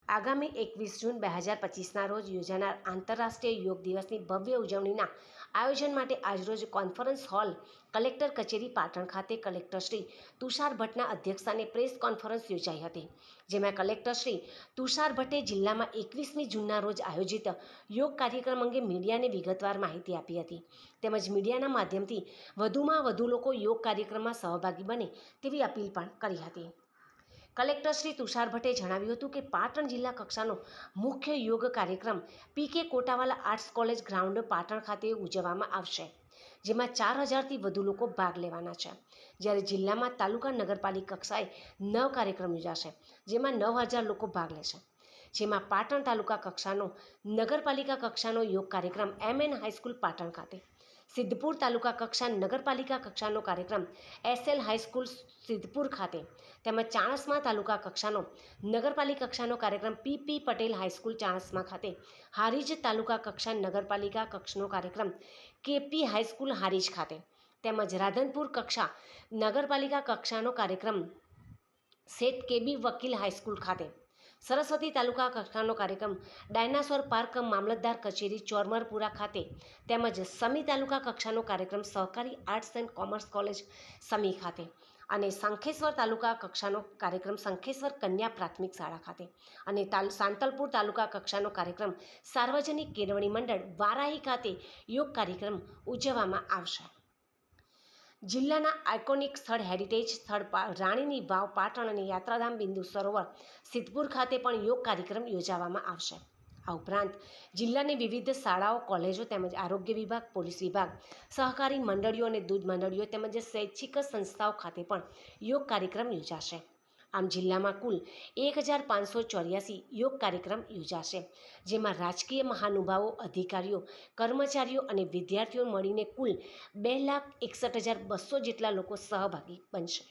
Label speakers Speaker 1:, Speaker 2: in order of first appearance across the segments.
Speaker 1: આગામી 21 જૂન 2025ના રોજ યોજાનાર આંતરરાષ્ટ્રીય યોગ દિવસની ભવ્ય ઉજવણીના આયોજન માટે આજરોજ કોન્ફરન્સ હોલ કલેક્ટર કચેરી પાટણ ખાતે કલેક્ટર શ્રી તુષાર ભટ્ટના અધ્યક્ષસ્થાને પ્રેસ કોન્ફરન્સ યોજાઈ હતી, જેમાં કલેક્ટર શ્રી તુષાર ભટ્ટે જિલ્લામાં 21મી જૂનના રોજ આયોજિત યોગ કાર્યક્રમ અંગે મીડિયાને વિગતવાર માહિતી આપી હતી, તેમજ મીડિયાના માધ્યમથી વધુમાં વધુ લોકો યોગ કાર્યક્રમમાં સહભાગી બને તેવી અપીલ પણ કરી હતી। કલેક્ટર શ્રી તુષાર ભટ્ટે જણાવ્યું હતું કે પાટણ જિલ્લા કક્ષાનો મુખ્ય યોગ કાર્યક્રમ PK Kotawala arts college ground Patan ખાતે ઉજવવામાં આવશે, જેમાં 4000થી વધુ લોકો ભાગ લેવાના છે, જ્યારે જિલ્લામાં તાલુકા નગરપાલિકા કક્ષાએ 9 કાર્યક્રમ યોજાશે, જેમાં 9000 લોકો ભાગ લેશે, જેમાં પાટણ તાલુકા કક્ષાનો નગરપાલિકા કક્ષાનો યોગ કાર્યક્રમ MN હાઈસ્કૂલ પાટણ ખાતે, સિદ્ધપુર તાલુકા કક્ષા નગરપાલિકા કક્ષાનો કાર્યક્રમ SL હાઈસ્કૂલ સિદ્ધપુર ખાતે, તેમજ ચાણસ્મા તાલુકા કક્ષાનો નગરપાલિકા કક્ષાનો કાર્યક્રમ PP પટેલ હાઈસ્કૂલ ચાણસ્મા ખાતે, હારીજ તાલુકા કક્ષા નગરપાલિકા કક્ષાનો કાર્યક્રમ KP હાઈસ્કૂલ હારીજ ખાતે, તેમજ રાધનપુર કક્ષા નગરપાલિકા કક્ષાનો કાર્યક્રમ શેઠ KB વકીલ હાઈસ્કૂલ ખાતે, સરસ્વતી તાલુકા કક્ષાનો કાર્યક્રમ ડાયનાસોર પાર્ક મામલતદાર કચેરી ચોરમરપુરા ખાતે, તેમજ સમી તાલુકા કક્ષાનો કાર્યક્રમ સહકારી આર્ટ્સ એન્ડ કોમર્સ કોલેજ સમી ખાતે અને શંખેશ્વર તાલુકા કક્ષાનો કાર્યક્રમ શંખેશ્વર કન્યા પ્રાથમિક શાળા ખાતે અને સાંતલપુર તાલુકા કક્ષાનો કાર્યક્રમ સાર્વજનિક કેળવણી મંડળ વારાહી ખાતે યોગ કાર્યક્રમ ઉજવવામાં આવશે। જિલ્લાના આઇકોનિક સ્થળ હેરિટેજ સ્થળ રાણીની વાવ પાટણ અને યાત્રાધામ બિંદુ સરોવર સિદ્ધપુર ખાતે પણ યોગ કાર્યક્રમ યોજવામાં આવશે। આ ઉપરાંત જિલ્લાની વિવિધ શાળાઓ, કોલેજો તેમજ આરોગ્ય વિભાગ, પોલીસ વિભાગ, સહકારી મંડળીઓ અને દૂધ મંડળીઓ તેમજ શૈક્ષિક સંસ્થાઓ ખાતે પણ યોગ કાર્યક્રમ યોજાશે। આમ જિલ્લામાં કુલ 1584 યોગ કાર્યક્રમ યોજાશે, જેમાં રાજકીય મહાનુભાવો, અધિકારીઓ, કર્મચારીઓ અને વિદ્યાર્થીઓ મળીને કુલ 2,61,200 જેટલા લોકો સહભાગી બનશે।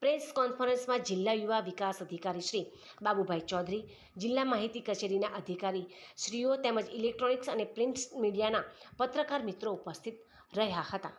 Speaker 1: પ્રેસ કોન્ફરન્સમાં જિલ્લા યુવા વિકાસ અધિકારી શ્રી બાબુભાઈ ચૌધરી, જિલ્લા માહિતી કચેરીના અધિકારી શ્રીઓ તેમજ ઇલેક્ટ્રોનિક્સ અને પ્રિન્ટ મીડિયાના પત્રકાર મિત્રો ઉપસ્થિત રહ્યા હતા।